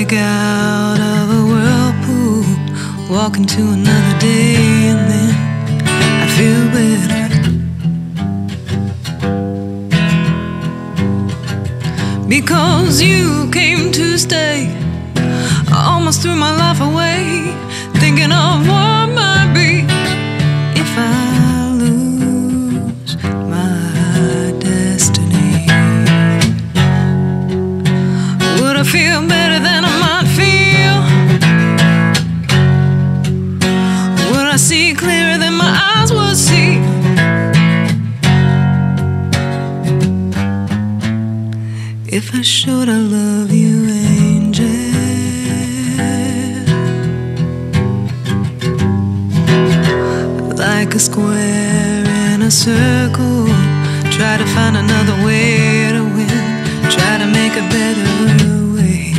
break out of a whirlpool, walk into another day, and then I feel better. Because you came to stay, I almost threw my life away, thinking of what might be if I lose my destiny. Would I feel better than I might feel? Would I see clearer than my eyes would see? If I showed I love you, angel, like a square in a circle, try to find another way to win, try to make a better way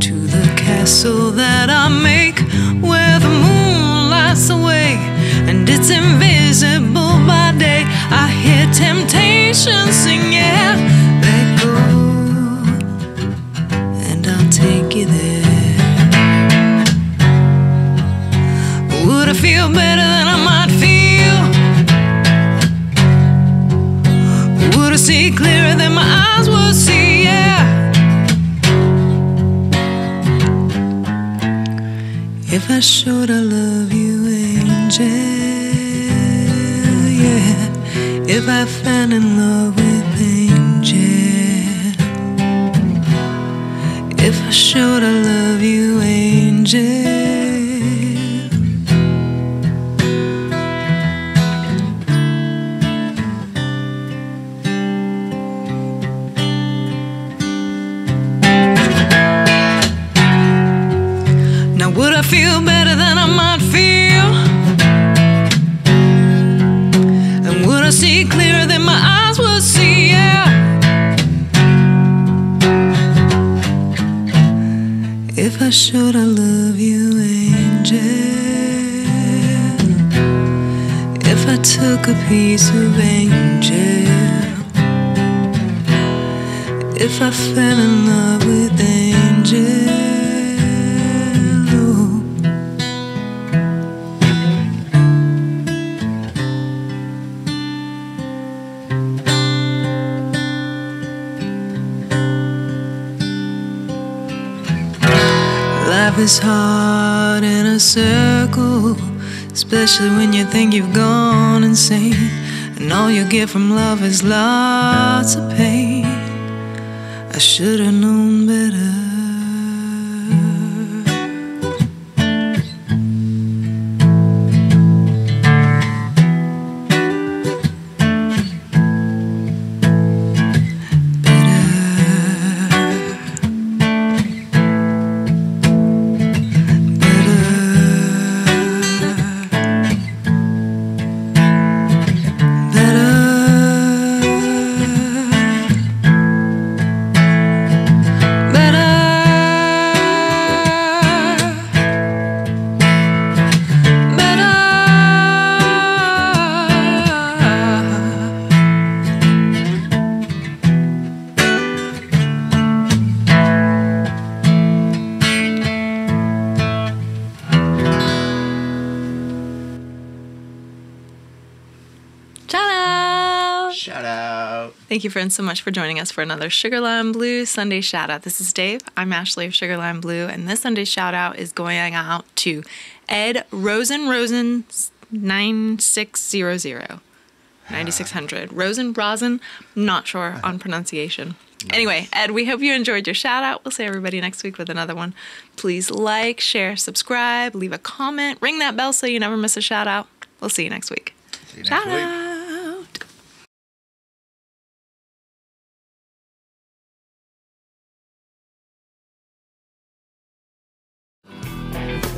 to the castle that I make, where the moon lights the way and it's invisible by day. I hear temptation sing, yeah, let go and I'll take you there. Would I feel better than I might feel? Would I see clearer than my eyes would see, yeah? If I showed I love you, angel, yeah. If I fell in love with angel, if I showed I love you, angel. Now would I feel better than I might feel? And would I see clearer than my eyes would see, yeah? If I showed I love you, angel, if I took a piece of angel, if I fell in love with angel, life is hard in a circle, especially when you think you've gone insane, and all you get from love is lots of pain. I should have known better. Shout out. Thank you, friends, so much for joining us for another Sugar Lime Blue Sunday shout out. This is Dave. I'm Ashley of Sugar Lime Blue, and this Sunday shout out is going out to Ed Rosen 9600. 9600. Rosen, not sure on pronunciation. Nice. Anyway, Ed, we hope you enjoyed your shout out. We'll see everybody next week with another one. Please like, share, subscribe, leave a comment, ring that bell so you never miss a shout out. We'll see you next week. See you next week.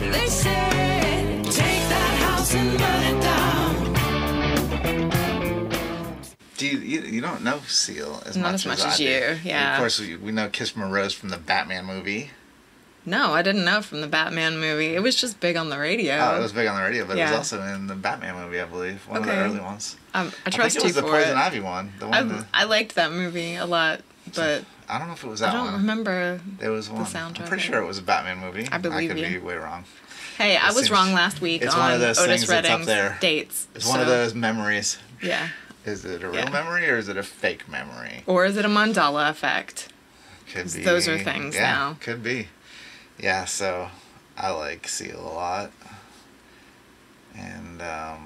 They said, take that house and burn it down. Do you don't know Seal as Not much as I you, do. yeah. Of course, we know Kiss from a Rose from the Batman movie. No, I didn't know from the Batman movie. It was just big on the radio. Oh, it was big on the radio, but Yeah. it was also in the Batman movie, I believe. One of the Okay. early ones. I trust think it was you the for Poison it. Ivy one. The one I liked that movie a lot, but I don't know if it was that I one. don't remember. There was one. soundtrack. I'm pretty sure it was a Batman movie. I believe I could you. be way wrong. Hey, I was seems- wrong last week it's on one of those Otis things that's up Redding's there. dates. It's one of those memories. Yeah. Is it a real Yeah. memory or is it a fake memory? Or is it a Mandela effect? Could be. Those are things now. Could be. Yeah, so I like Seal a lot. And I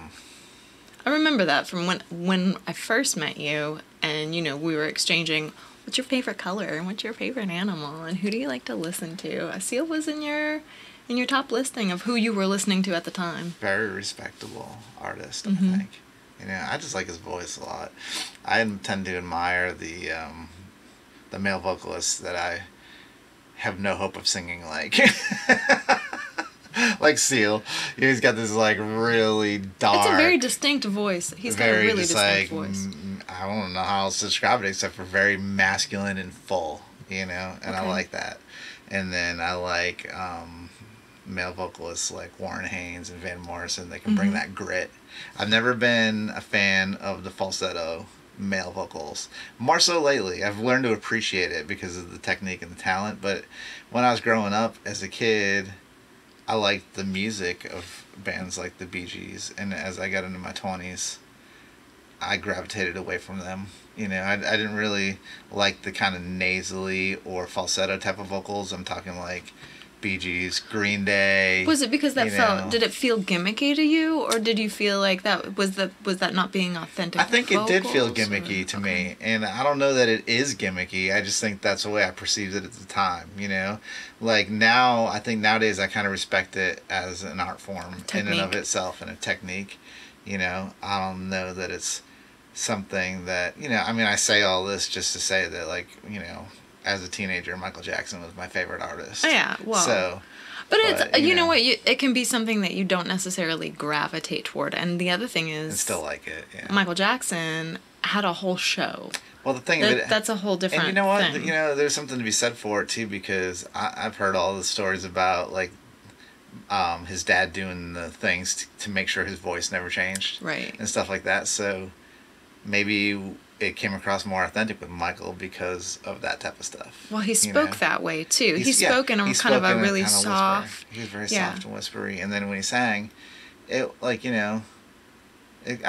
remember that from when I first met you, and we were exchanging, what's your favorite color and what's your favorite animal and who do you like to listen to? A Seal was in your top listing of who you were listening to at the time. very respectable artist, Mm-hmm. I think. I just like his voice a lot. I tend to admire the male vocalists that I have no hope of singing like. Like Seal. He's got this like really dark. It's a very distinct voice. He's got a very really just distinct like voice. I don't know how else to describe it except for very masculine and full, and I Okay. like that. And then I like male vocalists like Warren Haynes and Van Morrison. They can bring that grit. I've never been a fan of the falsetto male vocals. More so lately. I've learned to appreciate it because of the technique and the talent. But when I was growing up as a kid, I liked the music of bands like the Bee Gees. And as I got into my 20s, I gravitated away from them. I didn't really like the kind of nasally or falsetto type of vocals. I'm talking like Bee Gees, Green Day. Was it because that you did it feel gimmicky to you, or did you feel like that was that not being authentic? I think it did feel vocals, gimmicky or- to okay. me, and I don't know that it is gimmicky. I just think that's the way I perceived it at the time. Like now, I think nowadays I kind of respect it as an art form in and of Technique. itself and a technique. I don't know that it's something that I say all this just to say that as a teenager, Michael Jackson was my favorite artist. Oh, yeah, well, so. But it's But, you you know know. what, it can be something that you don't necessarily gravitate toward. And the other thing is, I still like it. Yeah. Michael Jackson had a whole show. Well, the thing of it, That's a whole different. and you know what? thing. There's something to be said for it too, because I've heard all the stories about his dad doing the things to make sure his voice never changed, Right. and stuff like that. So maybe it came across more authentic with Michael because of that type of stuff. Well, he spoke that way too. He He's- yeah, spoke in a he kind of spoke a in really kind of soft. whisper. He was very yeah. soft and whispery, and then when he sang, it I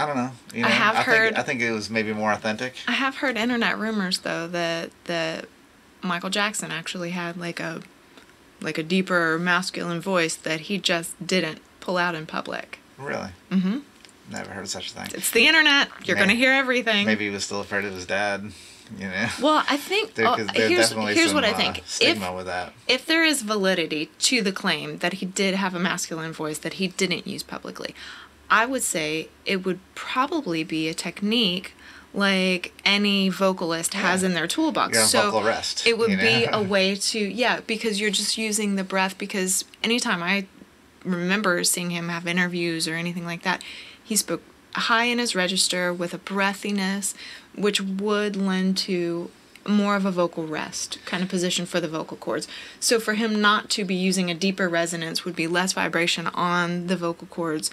don't know. I have heard- I think it was maybe more authentic. I have heard internet rumors though that Michael Jackson actually had like a deeper masculine voice that he just didn't pull out in public. Really? Mm-hmm. Never heard of such a thing. It's the internet. You're Maybe- gonna hear everything. Maybe he was still afraid of his dad. Well, I think There's definitely here's some what I think. stigma with that. If there is validity to the claim that he did have a masculine voice that he didn't use publicly, I would say it would probably be a technique like any vocalist has in their toolbox. Yeah, so vocal rest, it would you know? be a way to, because you're just using the breath. Because anytime I remember seeing him have interviews or anything like that, he spoke high in his register with a breathiness, which would lend to more of a vocal rest kind of position for the vocal cords. So for him not to be using a deeper resonance would be less vibration on the vocal cords,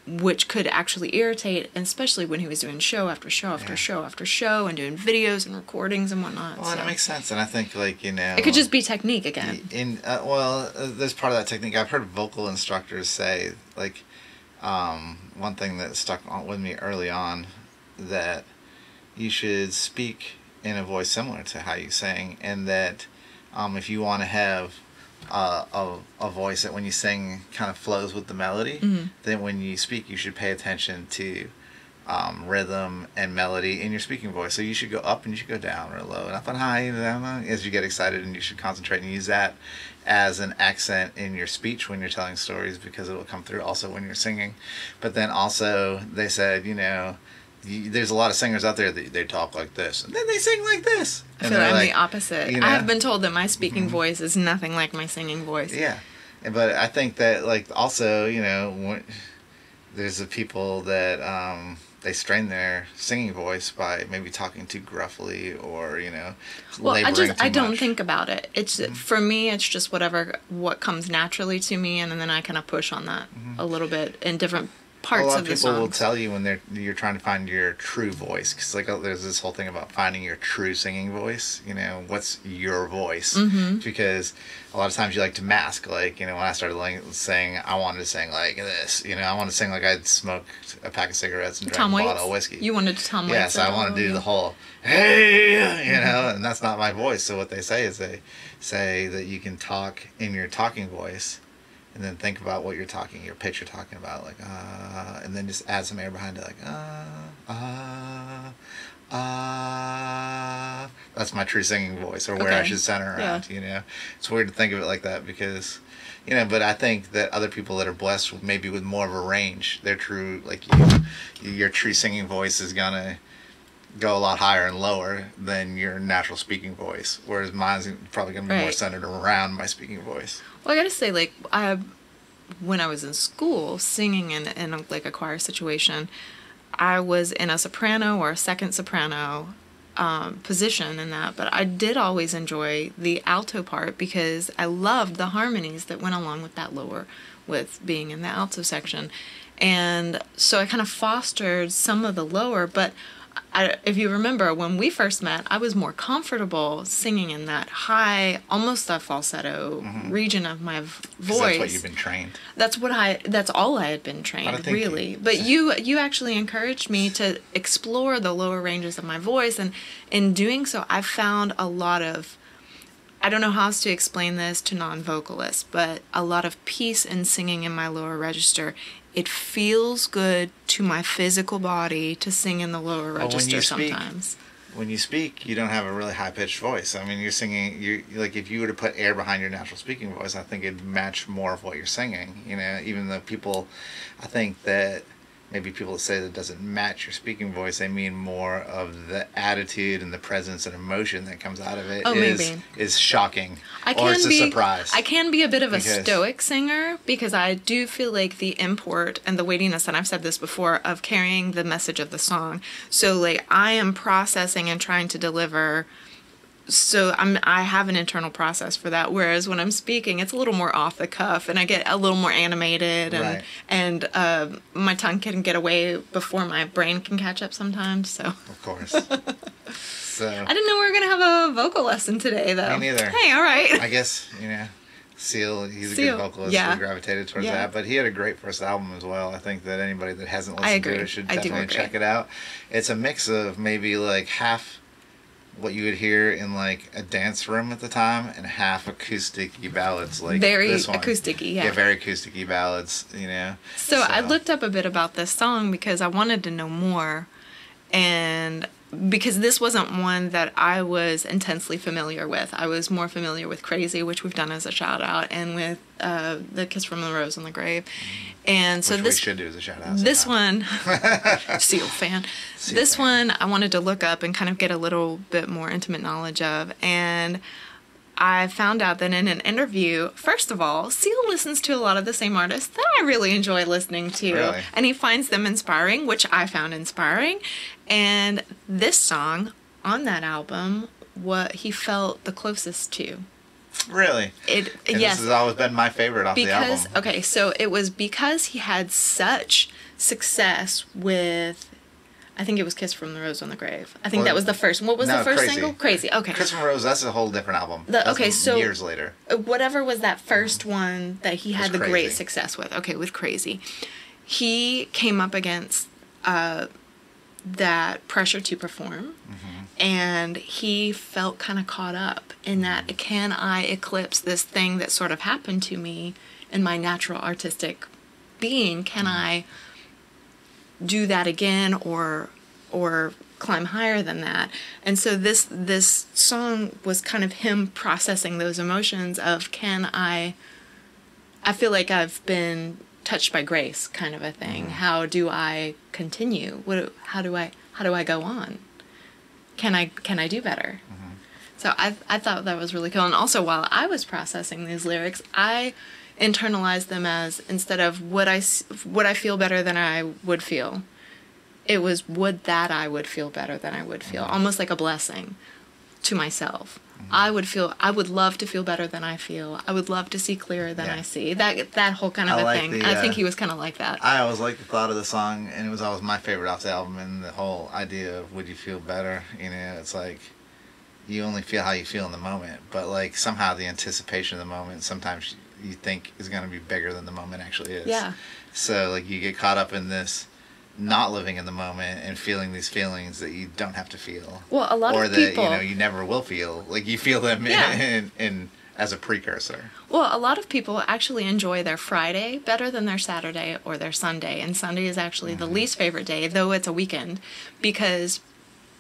which could actually irritate, and especially when he was doing show after show after show after show and doing videos and recordings and whatnot. Well, so. that makes sense, and I think It could just be technique again. there's part of that technique. I've heard vocal instructors say one thing that stuck with me early on, that you should speak in a voice similar to how you sing, and that if you want to have a voice that when you sing kind of flows with the melody, then when you speak you should pay attention to rhythm and melody in your speaking voice. So you should go up and you should go down, or low and up and high and down as you get excited, and you should concentrate and use that as an accent in your speech when you're telling stories, because it will come through also when you're singing. But then also they said, there's a lot of singers out there that they talk like this and then they sing like this. I And feel they're I'm the opposite. you know? I have been told that my speaking voice is nothing like my singing voice. Yeah, but I think that also there's the people that they strain their singing voice by maybe talking too gruffly, or Well, laboring I too don't much. think about it. It's for me. It's just what comes naturally to me, and then I kind of push on that a little bit in different parts a lot of of the people will songs. tell you when you're trying to find your true voice, because like there's this whole thing about finding your true singing voice. You know, what's your voice? Mm-hmm. Because a lot of times you like to mask. Like, you know, when I started like saying I wanted to sing like this, you know, I want to sing like I'd smoked a pack of cigarettes and drank Tom a Waits? bottle of whiskey. You wanted to Tom Waits? Yeah, so I want to do the whole hey, you know, and that's not my voice. So what they say is they say that you can talk in your talking voice, and then think about what your pitch you're talking about, like and then just add some air behind it, like That's my true singing voice, or where I should center around. You know, it's weird to think of it like that because, you know, but I think that other people that are blessed maybe with more of a range, their true, like your true singing voice is gonna go a lot higher and lower than your natural speaking voice, whereas mine's probably gonna be more centered around my speaking voice. Well, I gotta say, like, when I was in school singing in like a choir situation, I was in a soprano or a second soprano position in that, but I did always enjoy the alto part because I loved the harmonies that went along with that lower, with being in the alto section. And so I kind of fostered some of the lower, but if you remember, when we first met, I was more comfortable singing in that high, almost a falsetto region of my voice. That's what you've been trained. That's all I had been trained, really. But you actually encouraged me to explore the lower ranges of my voice, and in doing so, I found a lot of, I don't know how else to explain this to non-vocalists, but a lot of peace in singing in my lower register. It feels good to my physical body to sing in the lower register sometimes. When you speak, you don't have a really high-pitched voice. I mean, you're singing, like if you were to put air behind your natural speaking voice, I think it'd match more of what you're singing. You know, even though I think that maybe people that say that doesn't match your speaking voice, they mean more of the attitude and the presence and emotion that comes out of it is shocking, or it's a surprise. I can be a bit of a stoic singer because I do feel like the import and the weightiness, and I've said this before, of carrying the message of the song. So like I am processing and trying to deliver. So I have an internal process for that, whereas when I'm speaking, it's a little more off the cuff, and I get a little more animated, and my tongue can get away before my brain can catch up sometimes. So of course. So I didn't know we were gonna have a vocal lesson today, though. Me neither. Hey, all right. I guess Seal, he's a good vocalist. We gravitated towards that, but he had a great first album as well. I think that anybody that hasn't listened to it should definitely check it out. It's a mix of maybe like half what you would hear in like a dance room at the time, and half acoustic-y ballads, like very this one. Acoustic-y, yeah, very acoustic-y ballads, you know. So I looked up a bit about this song because I wanted to know more, and because this wasn't one that I was intensely familiar with. I was more familiar with Crazy, which we've done as a shout out, and with The Kiss from the Rose on the Grave. And so which we should do as a shout out. This one, Seal fan. This one I wanted to look up and kind of get a little bit more intimate knowledge of. And I found out that in an interview, first of all, Seal listens to a lot of the same artists that I really enjoy listening to. Really? And he finds them inspiring, which I found inspiring. And this song on that album, what he felt the closest to. Really? Yes. This has always been my favorite off the album. Okay, so it was because he had such success with, I think it was Kiss from the Rose on the Grave. I think that was the first. What was the first single? Crazy. Okay. Kiss from the Rose, that's a whole different album. So years later. Whatever was that first one that he had the great success with. Okay, with Crazy. He came up against that pressure to perform. And he felt kind of caught up in that, can I eclipse this thing that sort of happened to me in my natural artistic being? Can I do that again or climb higher than that? And so this song was kind of him processing those emotions of, I feel like I've been touched by grace, kind of a thing. How do I continue? How do I go on? Can I do better? So I thought that was really cool. And also, while I was processing these lyrics, I internalized them as, instead of would I feel better than I would feel, it was would that I would feel better than I would feel. Almost like a blessing to myself. I would love to feel better than I feel. I would love to see clearer than I see. That whole kind of a thing. I think he was kind of like that. I always liked the thought of the song, and it was always my favorite off the album, and the whole idea of would you feel better? You know, it's like you only feel how you feel in the moment, but like somehow the anticipation of the moment sometimes you think is going to be bigger than the moment actually is. Yeah. So like you get caught up in this not living in the moment and feeling these feelings that you don't have to feel. Well, a lot or of that, people, you know, you never will feel. Like you feel them in as a precursor. Well, a lot of people actually enjoy their Friday better than their Saturday or their Sunday, and Sunday is actually the least favorite day, though it's a weekend, because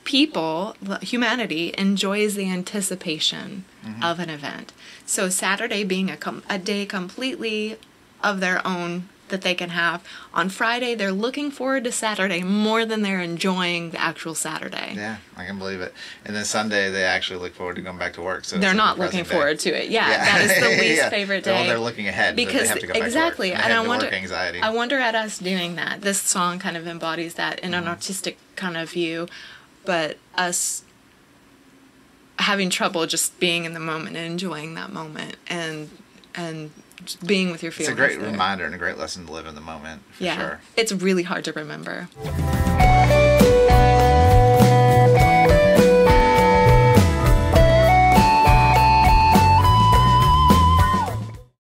humanity enjoys the anticipation of an event. So Saturday being a day completely of their own that they can have. On Friday, they're looking forward to Saturday more than they're enjoying the actual Saturday. Yeah, I can believe it. And then Sunday, they actually look forward to going back to work. So they're not looking forward to it. Yeah, that is the least favorite day. Well, they're looking ahead because they have to go exactly. back to work. And I wonder, anxiety. I wonder at us doing that. This song kind of embodies that in an artistic kind of view, but us having trouble just being in the moment and enjoying that moment and just being with your feelings. It's a great reminder and a great lesson to live in the moment, for sure. It's really hard to remember.